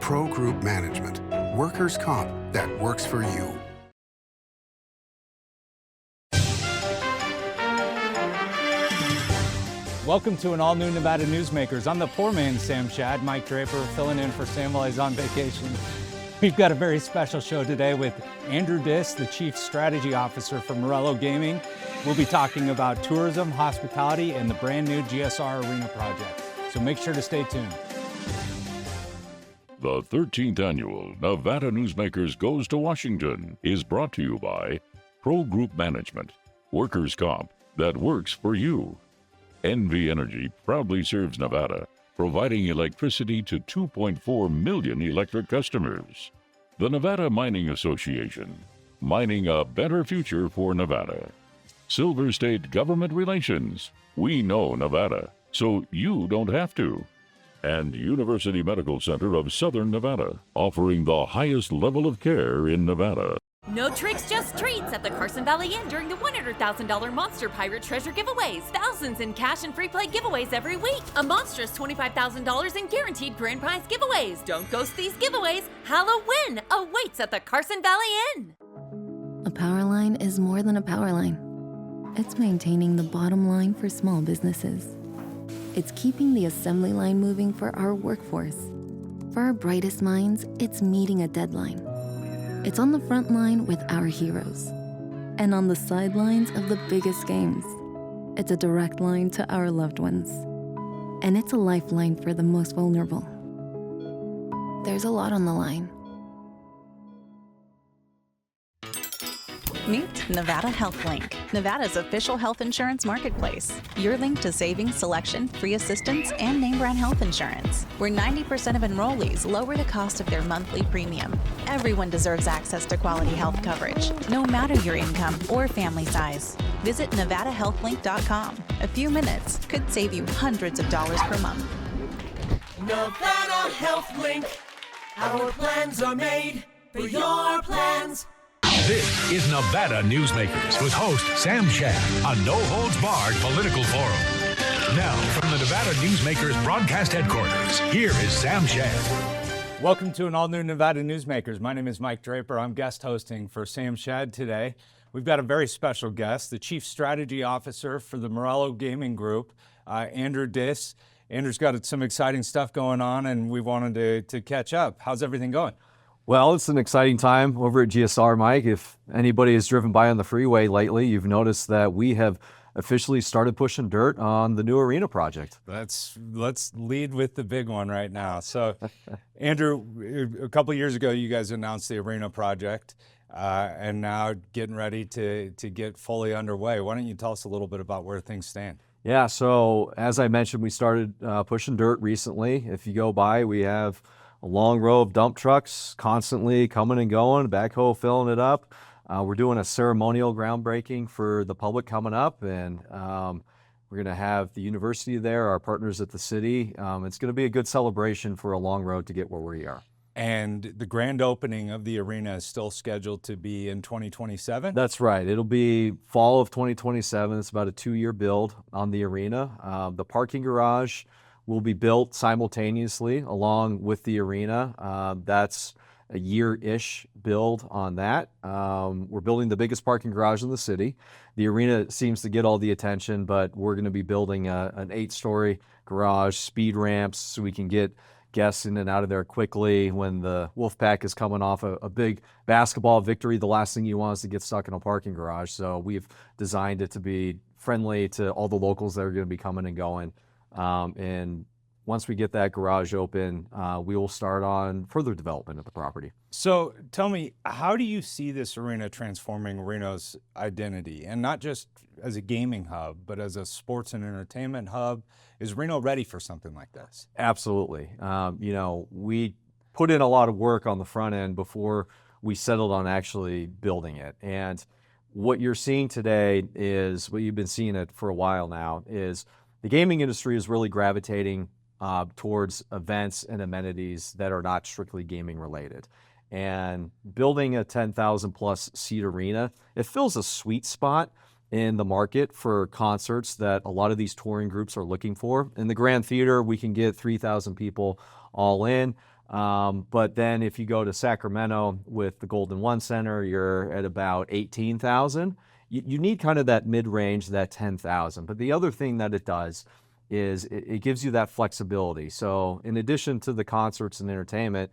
Pro Group Management. Workers' comp that works for you. Welcome to an all-new Nevada Newsmakers. I'm the poor man, Sam Shad. Mike Draper filling in for Sam while he's on vacation. We've got a very special show today with Andrew Diss, the Chief Strategy Officer for Meruelo Gaming. We'll be talking about tourism, hospitality, and the brand new GSR Arena project. So make sure to stay tuned. The 13th annual Nevada Newsmakers Goes to Washington is brought to you by Pro Group Management, workers' comp that works for you. NV Energy proudly serves Nevada, providing electricity to 2.4 million electric customers. The Nevada Mining Association, mining a better future for Nevada. Silver State Government Relations, we know Nevada, so you don't have to. And University Medical Center of Southern Nevada, offering the highest level of care in Nevada. No tricks, just treats at the Carson Valley Inn during the $100,000 Monster Pirate Treasure giveaways. Thousands in cash and free play giveaways every week. A monstrous $25,000 in guaranteed grand prize giveaways. Don't ghost these giveaways. Halloween awaits at the Carson Valley Inn. A power line is more than a power line. It's maintaining the bottom line for small businesses. It's keeping the assembly line moving for our workforce. For our brightest minds, it's meeting a deadline. It's on the front line with our heroes. And on the sidelines of the biggest games. It's a direct line to our loved ones. And it's a lifeline for the most vulnerable. There's a lot on the line. Meet Nevada Health Link, Nevada's official health insurance marketplace. Your link to savings, selection, free assistance, and name brand health insurance, where 90% of enrollees lower the cost of their monthly premium. Everyone deserves access to quality health coverage, no matter your income or family size. Visit NevadaHealthLink.com. A few minutes could save you hundreds of dollars per month. Nevada Health Link. Our plans are made for your plans. This is Nevada Newsmakers with host Sam Shad, a no-holds-barred political forum. Now, from the Nevada Newsmakers broadcast headquarters, here is Sam Shad. Welcome to an all-new Nevada Newsmakers. My name is Mike Draper. I'm guest hosting for Sam Shad today. We've got a very special guest, the Chief Strategy Officer for the Meruelo Gaming Group, Andrew Diss. Andrew's got some exciting stuff going on, and we wanted to catch up. How's everything going? Well, it's an exciting time over at GSR, Mike. If anybody has driven by on the freeway lately, you've noticed that we have officially started pushing dirt on the new arena project. Let's lead with the big one right now. So, Andrew, a couple of years ago, you guys announced the arena project, and now getting ready to get fully underway. Why don't you tell us a little bit about where things stand? Yeah, so as I mentioned, we started pushing dirt recently. If you go by, we have a long row of dump trucks constantly coming and going, backhoe filling it up. We're doing a ceremonial groundbreaking for the public coming up, and we're going to have the university there, our partners at the city. It's going to be a good celebration for a long road to get where we are. And the grand opening of the arena is still scheduled to be in 2027? That's right. It'll be fall of 2027. It's about a 2-year build on the arena. The parking garage will be built simultaneously along with the arena. That's a year-ish build on that. We're building the biggest parking garage in the city. The arena seems to get all the attention, but we're going to be building an 8-story garage, speed ramps, so we can get guests in and out of there quickly. When the Wolfpack is coming off a big basketball victory, the last thing you want is to get stuck in a parking garage. So we've designed it to be friendly to all the locals that are going to be coming and going. And once we get that garage open, we will start on further development of the property. So tell me, how do you see this arena transforming Reno's identity? And not just as a gaming hub, but as a sports and entertainment hub? Is Reno ready for something like this? Absolutely. We put in a lot of work on the front end before we settled on actually building it. And what you're seeing today is, what you've been seeing it for a while now, is the gaming industry is really gravitating towards events and amenities that are not strictly gaming related. And building a 10,000 plus seat arena, it fills a sweet spot in the market for concerts that a lot of these touring groups are looking for. In the Grand Theater, we can get 3,000 people all in. But then if you go to Sacramento with the Golden One Center, you're at about 18,000. You need kind of that mid-range, that 10,000. But the other thing that it does is it gives you that flexibility. So in addition to the concerts and entertainment,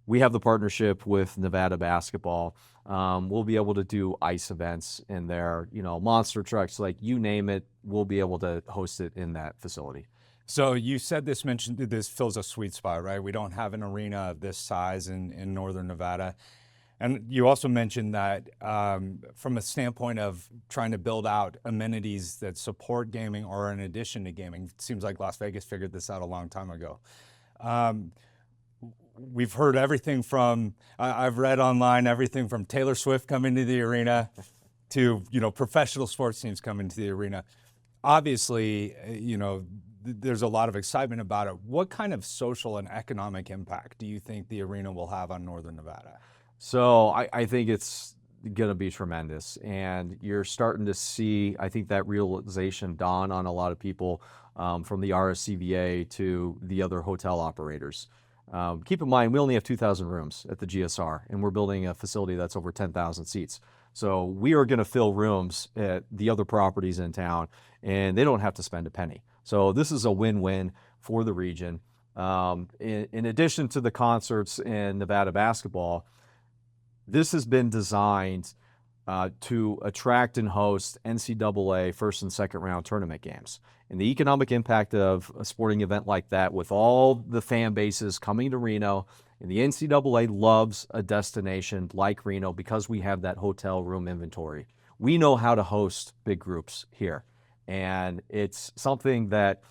we have the partnership with Nevada Basketball. We'll be able to do ice events in there, monster trucks, like you name it, we'll be able to host it in that facility. So you said this fills a sweet spot, right? We don't have an arena of this size in Northern Nevada. And you also mentioned that from a standpoint of trying to build out amenities that support gaming or in addition to gaming, it seems like Las Vegas figured this out a long time ago. We've heard everything from, I've read online, everything from Taylor Swift coming to the arena to, professional sports teams coming to the arena. Obviously, there's a lot of excitement about it. What kind of social and economic impact do you think the arena will have on Northern Nevada? So I think it's going to be tremendous. And you're starting to see, I think, that realization dawn on a lot of people, from the RSCVA to the other hotel operators. Keep in mind, we only have 2,000 rooms at the GSR, and we're building a facility that's over 10,000 seats. So we are going to fill rooms at the other properties in town, and they don't have to spend a penny. So this is a win-win for the region. In addition to the concerts and Nevada Basketball, this has been designed to attract and host NCAA first and second round tournament games. And the economic impact of a sporting event like that, with all the fan bases coming to Reno, and the NCAA loves a destination like Reno because we have that hotel room inventory. We know how to host big groups here. And it's something that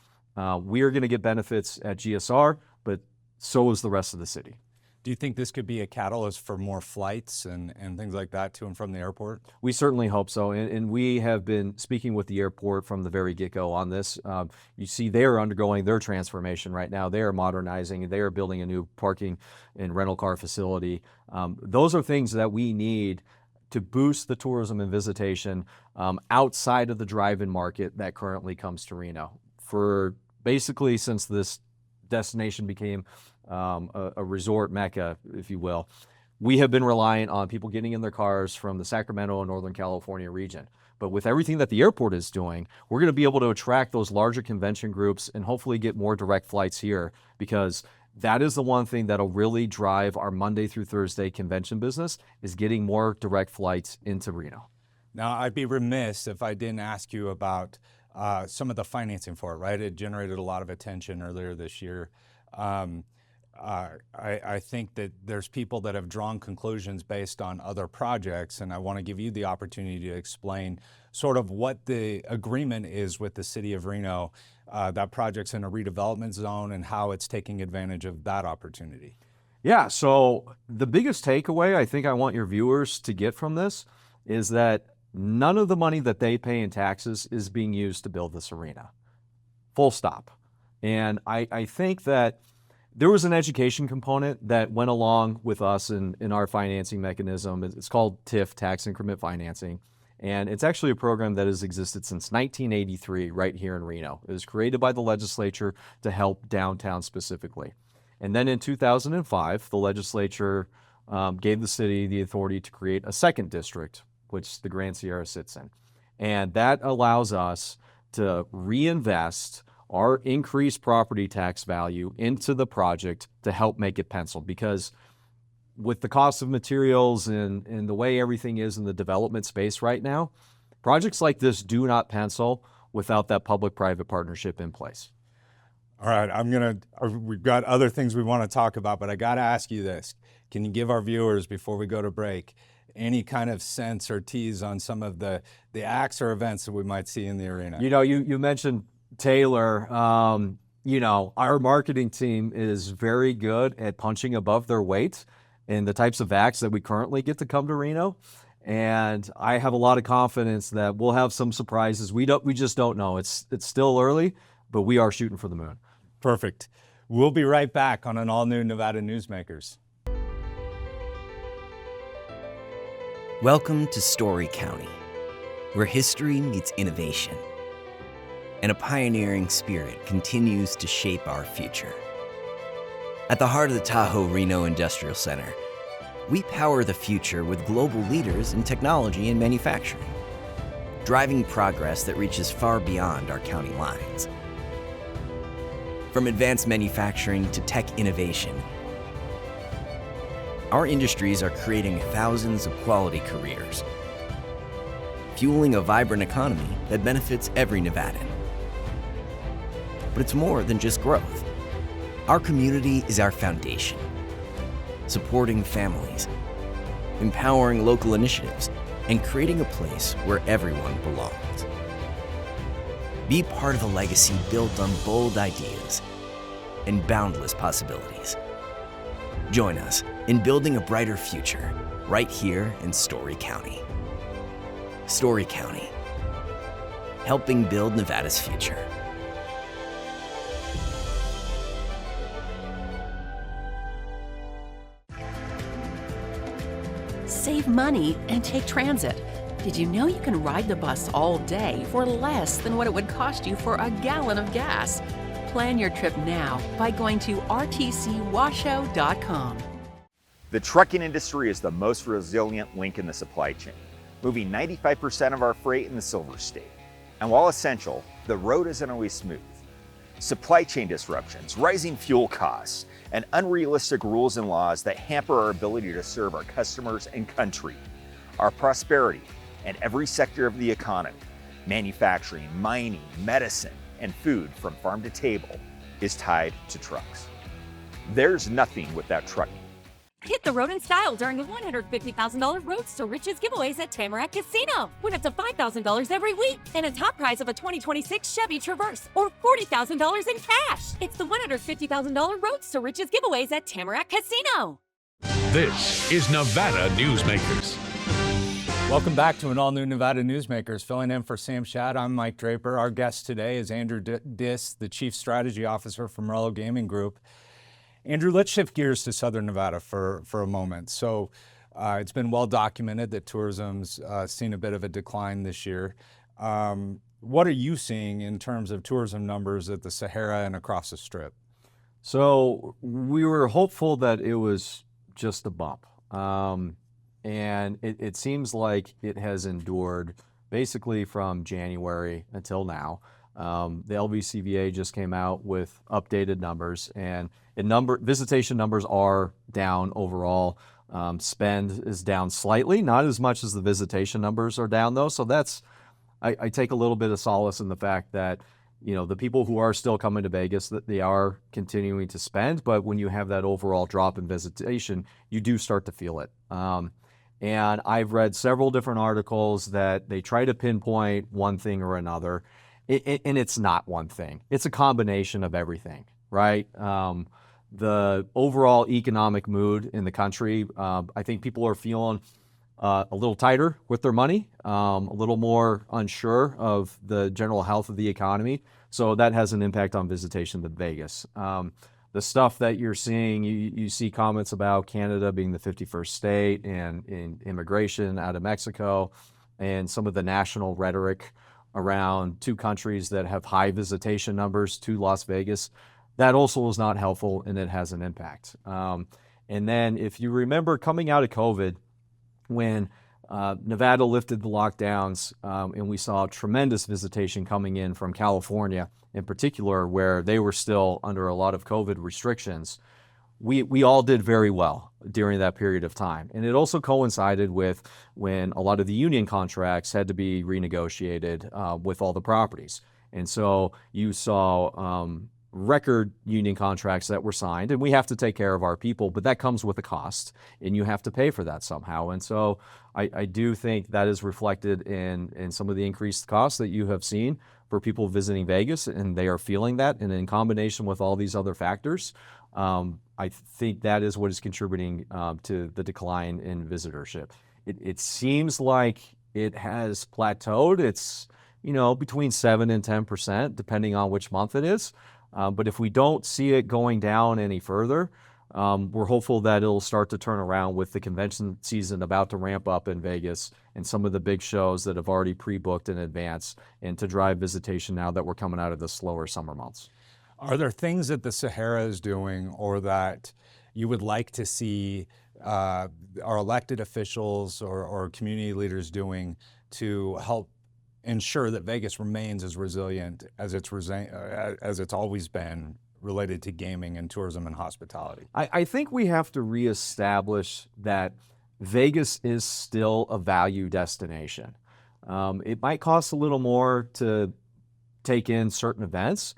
we are going to get benefits at GSR, but so is the rest of the city. Do you think this could be a catalyst for more flights and things like that to and from the airport? We certainly hope so. And we have been speaking with the airport from the very get-go on this. You see, they are undergoing their transformation right now. They are modernizing. They are building a new parking and rental car facility. Those are things that we need to boost the tourism and visitation outside of the drive-in market that currently comes to Reno. For basically since this destination became a resort mecca, if you will, we have been reliant on people getting in their cars from the Sacramento and Northern California region. But with everything that the airport is doing, we're going to be able to attract those larger convention groups and hopefully get more direct flights here, because that is the one thing that'll really drive our Monday through Thursday convention business, is getting more direct flights into Reno. Now, I'd be remiss if I didn't ask you about some of the financing for it, right? It generated a lot of attention earlier this year. I think that there's people that have drawn conclusions based on other projects, and I want to give you the opportunity to explain sort of what the agreement is with the city of Reno. That project's in a redevelopment zone and how it's taking advantage of that opportunity. Yeah, so the biggest takeaway I think I want your viewers to get from this is that none of the money that they pay in taxes is being used to build this arena. Full stop. And I think that there was an education component that went along with us in our financing mechanism. It's called TIF, Tax Increment Financing. And it's actually a program that has existed since 1983 right here in Reno. It was created by the legislature to help downtown specifically. And then in 2005, the legislature gave the city the authority to create a second district, which the Grand Sierra sits in. And that allows us to reinvest our increased property tax value into the project to help make it pencil. Because with the cost of materials and the way everything is in the development space right now, projects like this do not pencil without that public-private partnership in place. All right, we've got other things we want to talk about, but I got to ask you this. Can you give our viewers, before we go to break, any kind of sense or tease on some of the acts or events that we might see in the arena? You mentioned Taylor. Our marketing team is very good at punching above their weight in the types of acts that we currently get to come to Reno. And I have a lot of confidence that we'll have some surprises. We just don't know. It's still early, but we are shooting for the moon. Perfect. We'll be right back on an all-new Nevada Newsmakers. Welcome to Story County, where history meets innovation, and a pioneering spirit continues to shape our future. At the heart of the Tahoe Reno Industrial Center, we power the future with global leaders in technology and manufacturing, driving progress that reaches far beyond our county lines. From advanced manufacturing to tech innovation, our industries are creating thousands of quality careers, fueling a vibrant economy that benefits every Nevadan. But it's more than just growth. Our community is our foundation, supporting families, empowering local initiatives, and creating a place where everyone belongs. Be part of a legacy built on bold ideas and boundless possibilities. Join us in building a brighter future right here in Story County. Story County, helping build Nevada's future. Save money and take transit. Did you know you can ride the bus all day for less than what it would cost you for a gallon of gas? Plan your trip now by going to rtcwashoe.com. The trucking industry is the most resilient link in the supply chain, moving 95% of our freight in the Silver State. And while essential, the road isn't always smooth. Supply chain disruptions, rising fuel costs, and unrealistic rules and laws that hamper our ability to serve our customers and country. Our prosperity and every sector of the economy, manufacturing, mining, medicine, and food from farm to table, is tied to trucks. There's nothing without trucking. Hit the road in style during the $150,000 Roads to Riches giveaways at Tamarack Casino. Win up to $5,000 every week and a top prize of a 2026 Chevy Traverse or $40,000 in cash. It's the $150,000 Roads to Riches giveaways at Tamarack Casino. This is Nevada Newsmakers. Welcome back to an all-new Nevada Newsmakers. Filling in for Sam Shad, I'm Mike Draper. Our guest today is Andrew Diss, the Chief Strategy Officer from Meruelo Gaming Group. Andrew, let's shift gears to Southern Nevada for a moment. So it's been well documented that tourism's seen a bit of a decline this year. What are you seeing in terms of tourism numbers at the Sahara and across the Strip? So we were hopeful that it was just a bump. And it seems like it has endured basically from January until now. The LVCVA just came out with updated numbers, and visitation numbers are down overall. Spend is down slightly, not as much as the visitation numbers are down though. So I take a little bit of solace in the fact that, you know, the people who are still coming to Vegas, that they are continuing to spend, but when you have that overall drop in visitation, you do start to feel it. And I've read several different articles that they try to pinpoint one thing or another. And it's not one thing. It's a combination of everything, right? The overall economic mood in the country, I think people are feeling a little tighter with their money, a little more unsure of the general health of the economy. So that has an impact on visitation to Vegas. The stuff that you're seeing, you see comments about Canada being the 51st state and in immigration out of Mexico and some of the national rhetoric around two countries that have high visitation numbers to Las Vegas. That also is not helpful, and it has an impact. And then if you remember coming out of COVID, when Nevada lifted the lockdowns and we saw tremendous visitation coming in from California in particular, where they were still under a lot of COVID restrictions, we all did very well during that period of time. And it also coincided with when a lot of the union contracts had to be renegotiated with all the properties. And so you saw record union contracts that were signed, and we have to take care of our people, but that comes with a cost, and you have to pay for that somehow. And so I do think that is reflected in some of the increased costs that you have seen for people visiting Vegas, and they are feeling that. And in combination with all these other factors, I think that is what is contributing to the decline in visitorship. It seems like it has plateaued. It's, you know, between 7 and 10%, depending on which month it is. But if we don't see it going down any further, we're hopeful that it'll start to turn around with the convention season about to ramp up in Vegas and some of the big shows that have already pre-booked in advance, and to drive visitation now that we're coming out of the slower summer months. Are there things that the Sahara is doing or that you would like to see our elected officials or community leaders doing to help ensure that Vegas remains as resilient as it's always been related to gaming and tourism and hospitality? I think we have to reestablish that Vegas is still a value destination. It might cost a little more to take in certain events,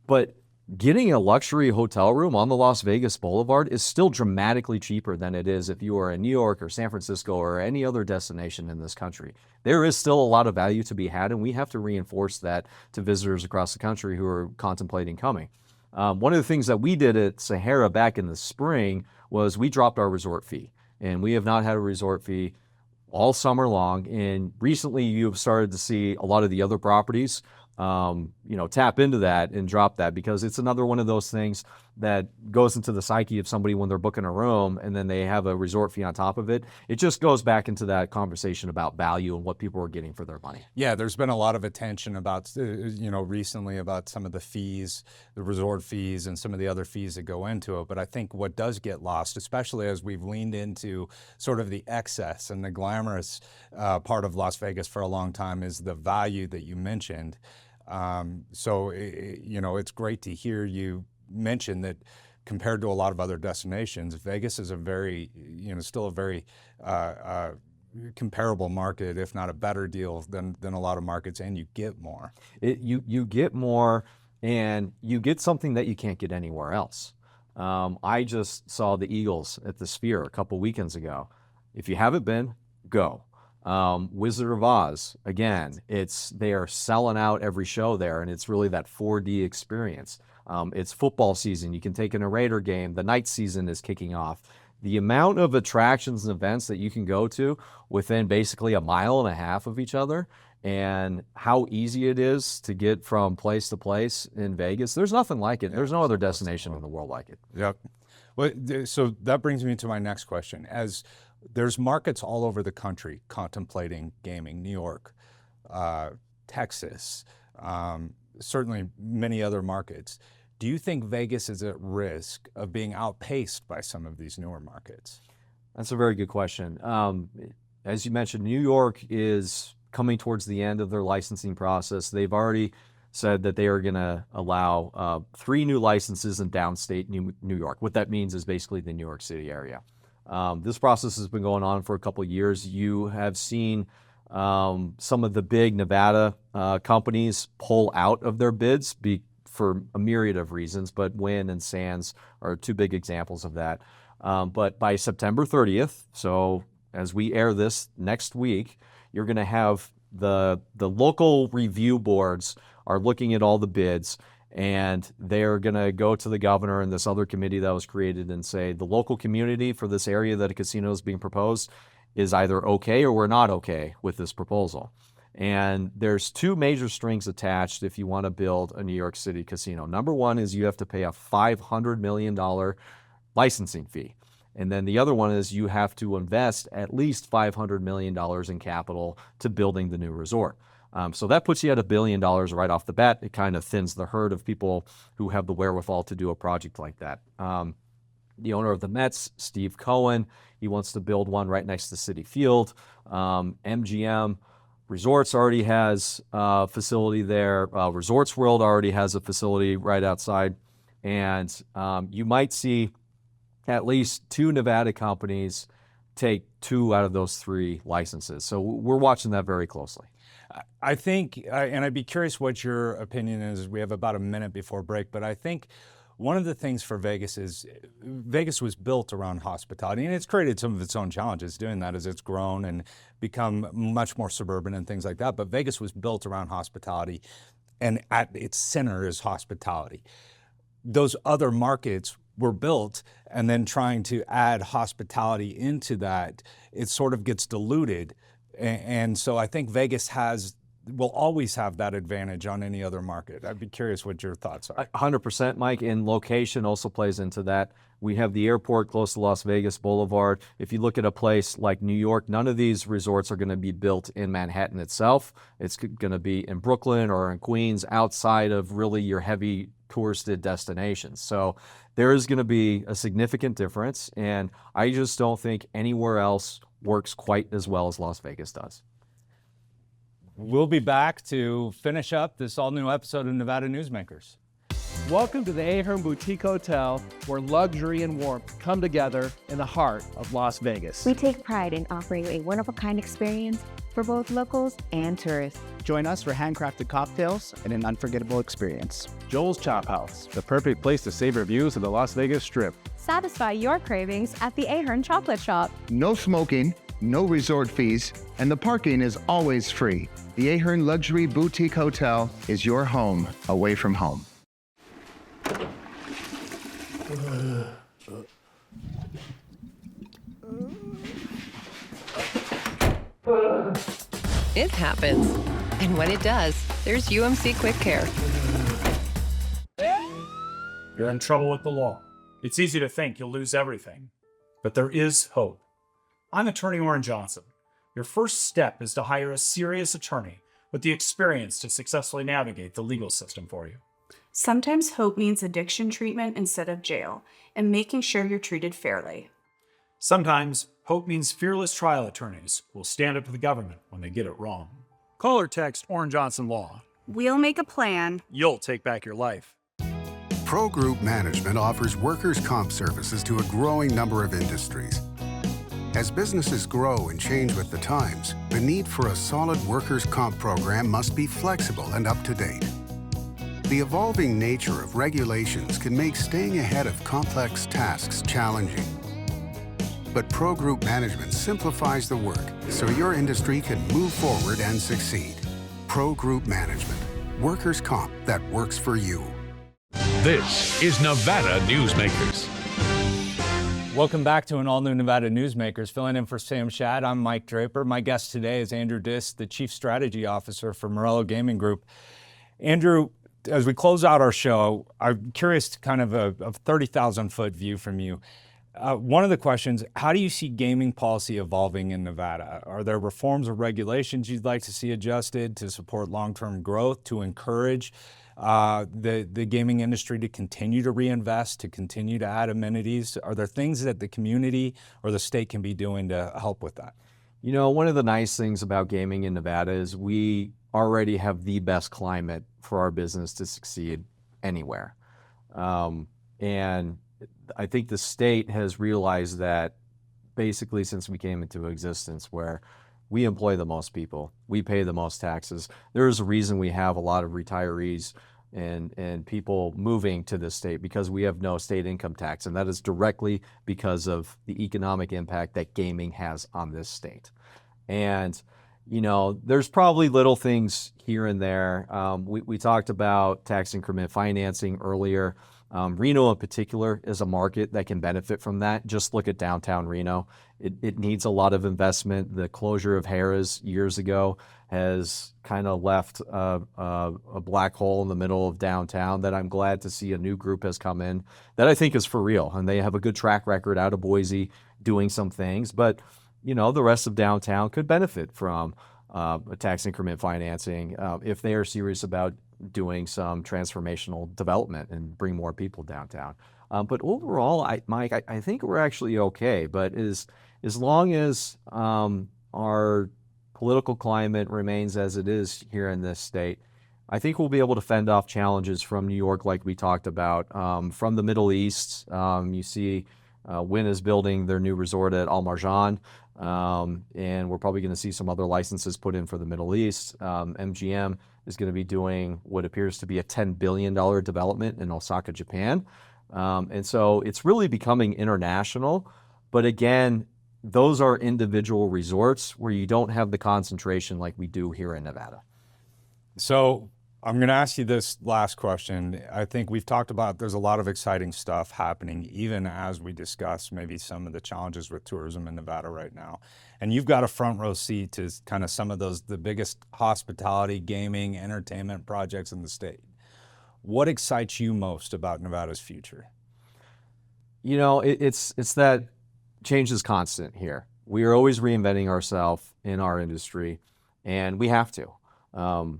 but getting a luxury hotel room on the Las Vegas Boulevard is still dramatically cheaper than it is if you are in New York or San Francisco or any other destination in this country. There is still a lot of value to be had, and we have to reinforce that to visitors across the country who are contemplating coming. One of the things that we did at Sahara back in the spring was we dropped our resort fee, and we have not had a resort fee all summer long. And recently you've started to see a lot of the other properties tap into that and drop that, because it's another one of those things that goes into the psyche of somebody when they're booking a room and then they have a resort fee on top of it. It just goes back into that conversation about value and what people are getting for their money. Yeah, there's been a lot of attention about, recently about some of the fees, the resort fees and some of the other fees that go into it. But I think what does get lost, especially as we've leaned into sort of the excess and the glamorous part of Las Vegas for a long time, is the value that you mentioned. It's great to hear you mention that compared to a lot of other destinations, Vegas is still a very comparable market, if not a better deal than a lot of markets, and you get more. You get more, and you get something that you can't get anywhere else. I just saw the Eagles at the Sphere a couple weekends ago. If you haven't been, go. Wizard of Oz, again, they are selling out every show there, and it's really that 4D experience. It's football season. You can take in a Raider game. The night season is kicking off. The amount of attractions and events that you can go to within basically a mile and a half of each other, and how easy it is to get from place to place in Vegas, there's nothing like it. There's no other destination in the world like it. Yep. Well, so that brings me to my next question. As there's markets all over the country contemplating gaming, New York, Texas, certainly many other markets. Do you think Vegas is at risk of being outpaced by some of these newer markets? That's a very good question. As you mentioned, New York is coming towards the end of their licensing process. They've already said that they are going to allow 3 new licenses in downstate New York. What that means is basically the New York City area. This process has been going on for a couple of years. You have seen some of the big Nevada companies pull out of their bids for a myriad of reasons, but Wynn and Sands are 2 big examples of that. But by September 30th, so as we air this next week, you're going to have the local review boards are looking at all the bids, and they're going to go to the governor and this other committee that was created and say the local community for this area that a casino is being proposed is either okay or we're not okay with this proposal. And there's 2 major strings attached if you want to build a New York City casino. Number one is you have to pay a $500 million licensing fee. And then the other one is you have to invest at least $500 million in capital to building the new resort. So that puts you at $1 billion right off the bat. It kind of thins the herd of people who have the wherewithal to do a project like that. The owner of the Mets, Steve Cohen, he wants to build one right next to Citi Field. MGM Resorts already has a facility there. Resorts World already has a facility right outside. And you might see at least 2 Nevada companies take 2 out of those 3 licenses. So we're watching that very closely. I think, and I'd be curious what your opinion is. We have about a minute before break, but I think one of the things for Vegas is Vegas was built around hospitality, and it's created some of its own challenges doing that as it's grown and become much more suburban and things like that. But Vegas was built around hospitality, and at its center is hospitality. Those other markets were built, and then trying to add hospitality into that, it sort of gets diluted. And so I think Vegas will always have that advantage on any other market. I'd be curious what your thoughts are. 100%, Mike, and location also plays into that. We have the airport close to Las Vegas Boulevard. If you look at a place like New York, none of these resorts are going to be built in Manhattan itself. It's going to be in Brooklyn or in Queens, outside of really your heavy touristed destinations. So there is going to be a significant difference, and I just don't think anywhere else works quite as well as Las Vegas does. We'll be back to finish up this all-new episode of Nevada Newsmakers. Welcome to the Ahern Boutique Hotel, where luxury and warmth come together in the heart of Las Vegas. We take pride in offering a one-of-a-kind experience for both locals and tourists. Join us for handcrafted cocktails and an unforgettable experience. Joel's Chop House, the perfect place to savor views of the Las Vegas Strip. Satisfy your cravings at the Ahern Chocolate Shop. No smoking, no resort fees, and the parking is always free. The Ahern Luxury Boutique Hotel is your home away from home. It happens. And when it does, there's UMC Quick Care. You're in trouble with the law. It's easy to think you'll lose everything, but there is hope. I'm attorney Orrin Johnson. Your first step is to hire a serious attorney with the experience to successfully navigate the legal system for you. Sometimes hope means addiction treatment instead of jail, and making sure you're treated fairly. Sometimes hope means fearless trial attorneys will stand up to the government when they get it wrong. Call or text Orrin Johnson Law. We'll make a plan. You'll take back your life. Pro Group Management offers workers' comp services to a growing number of industries. As businesses grow and change with the times, the need for a solid workers' comp program must be flexible and up to date. The evolving nature of regulations can make staying ahead of complex tasks challenging. But Pro Group Management simplifies the work so your industry can move forward and succeed. Pro Group Management, workers' comp that works for you. This is Nevada Newsmakers. Welcome back to an all-new Nevada Newsmakers. Filling in for Sam Shad, I'm Mike Draper. My guest today is Andrew Diss, the Chief Strategy Officer for Meruelo Gaming Group. Andrew, as we close out our show, I'm curious to kind of a 30,000-foot view from you. One of the questions, how do you see gaming policy evolving in Nevada? Are there reforms or regulations you'd like to see adjusted to support long-term growth, to encourage the gaming industry to continue to reinvest, to continue to add amenities? Are there things that the community or the state can be doing to help with that? You know, one of the nice things about gaming in Nevada is we already have the best climate for our business to succeed anywhere. And I think the state has realized that basically since we came into existence, where we employ the most people, we pay the most taxes. There's a reason we have a lot of retirees and people moving to this state, because we have no state income tax, and that is directly because of the economic impact that gaming has on this state. And you know, there's probably little things here and there. We talked about tax increment financing earlier. Reno in particular is a market that can benefit from that. Just look at downtown Reno. It needs a lot of investment. The closure of Harrah's years ago has kind of left a black hole in the middle of downtown that I'm glad to see a new group has come in that I think is for real. And they have a good track record out of Boise doing some things. But, you know, the rest of downtown could benefit from a tax increment financing if they are serious about doing some transformational development and bring more people downtown. But overall, Mike, I think we're actually okay. But as long as our political climate remains as it is here in this state, I think we'll be able to fend off challenges from New York, like we talked about, from the Middle East. You see Wynn is building their new resort at Al Marjan, and we're probably going to see some other licenses put in for the Middle East. MGM is going to be doing what appears to be a $10 billion development in Osaka, Japan. And so it's really becoming international. But again, those are individual resorts where you don't have the concentration like we do here in Nevada. So I'm going to ask you this last question. I think we've talked about there's a lot of exciting stuff happening, even as we discuss maybe some of the challenges with tourism in Nevada right now. And you've got a front row seat to kind of some of the biggest hospitality, gaming, entertainment projects in the state. What excites you most about Nevada's future? You know, it's that change is constant here. We are always reinventing ourselves in our industry, and we have to.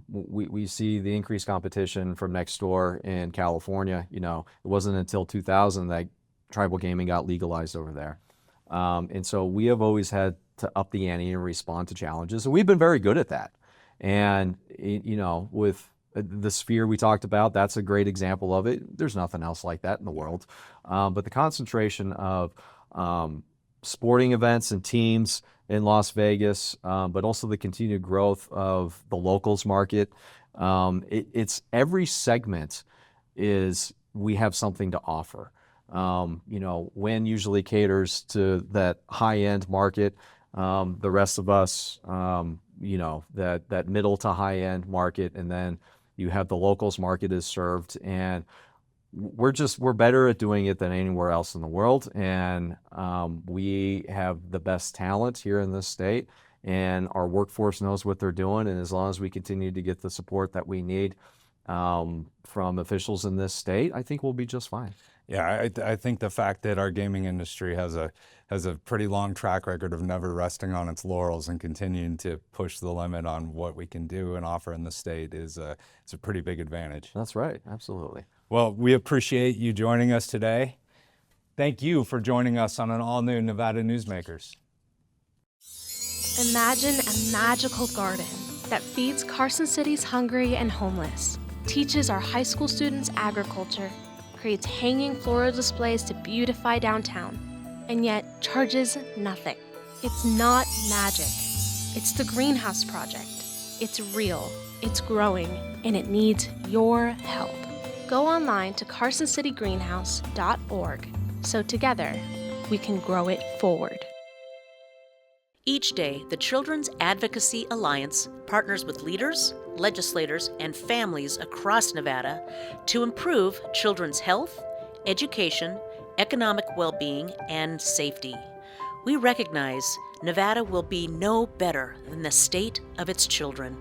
We see the increased competition from next door in California. You know, it wasn't until 2000 that tribal gaming got legalized over there. And so we have always had to up the ante and respond to challenges. And we've been very good at that. And, you know, with the Sphere we talked about, that's a great example of it. There's nothing else like that in the world. But the concentration of sporting events and teams in Las Vegas, but also the continued growth of the locals market. It's every segment is we have something to offer. You know, Wynn usually caters to that high-end market. The rest of us, you know, that middle to high-end market, and then you have the locals market is served, and we're better at doing it than anywhere else in the world. And we have the best talent here in this state, and our workforce knows what they're doing. And as long as we continue to get the support that we need from officials in this state, I think we'll be just fine. Yeah, I think the fact that our gaming industry has a pretty long track record of never resting on its laurels and continuing to push the limit on what we can do and offer in the state is it's a pretty big advantage. That's right, absolutely. Well, we appreciate you joining us today. Thank you for joining us on an all-new Nevada Newsmakers. Imagine a magical garden that feeds Carson City's hungry and homeless, teaches our high school students agriculture, creates hanging floral displays to beautify downtown, and yet charges nothing. It's not magic. It's the Greenhouse Project. It's real, it's growing, and it needs your help. Go online to carsоncitygreenhouse.org so together we can grow it forward. Each day, the Children's Advocacy Alliance partners with leaders, legislators, and families across Nevada to improve children's health, education, economic well-being, and safety. We recognize Nevada will be no better than the state of its children.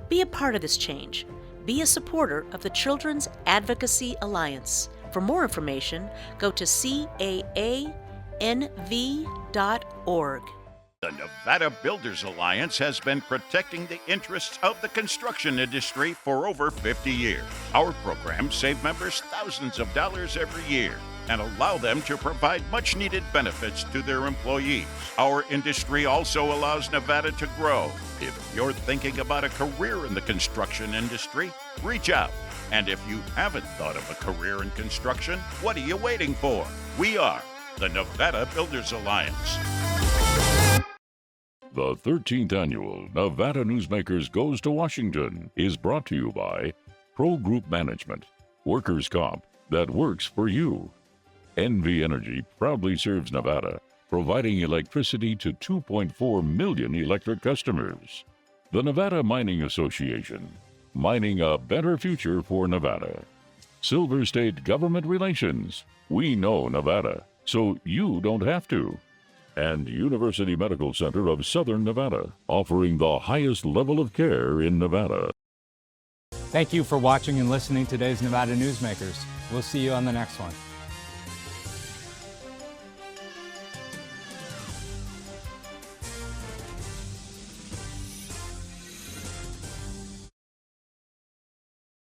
Be a part of this change. Be a supporter of the Children's Advocacy Alliance. For more information, go to caanv.org. The Nevada Builders Alliance has been protecting the interests of the construction industry for over 50 years. Our programs save members thousands of dollars every year and allow them to provide much-needed benefits to their employees. Our industry also allows Nevada to grow. If you're thinking about a career in the construction industry, reach out. And if you haven't thought of a career in construction, what are you waiting for? We are the Nevada Builders Alliance. The 13th annual Nevada Newsmakers Goes to Washington is brought to you by Pro Group Management, workers' comp that works for you. NV Energy proudly serves Nevada, providing electricity to 2.4 million electric customers. The Nevada Mining Association, mining a better future for Nevada. Silver State Government Relations, we know Nevada, so you don't have to. And University Medical Center of Southern Nevada, offering the highest level of care in Nevada. Thank you for watching and listening to today's Nevada Newsmakers. We'll see you on the next one.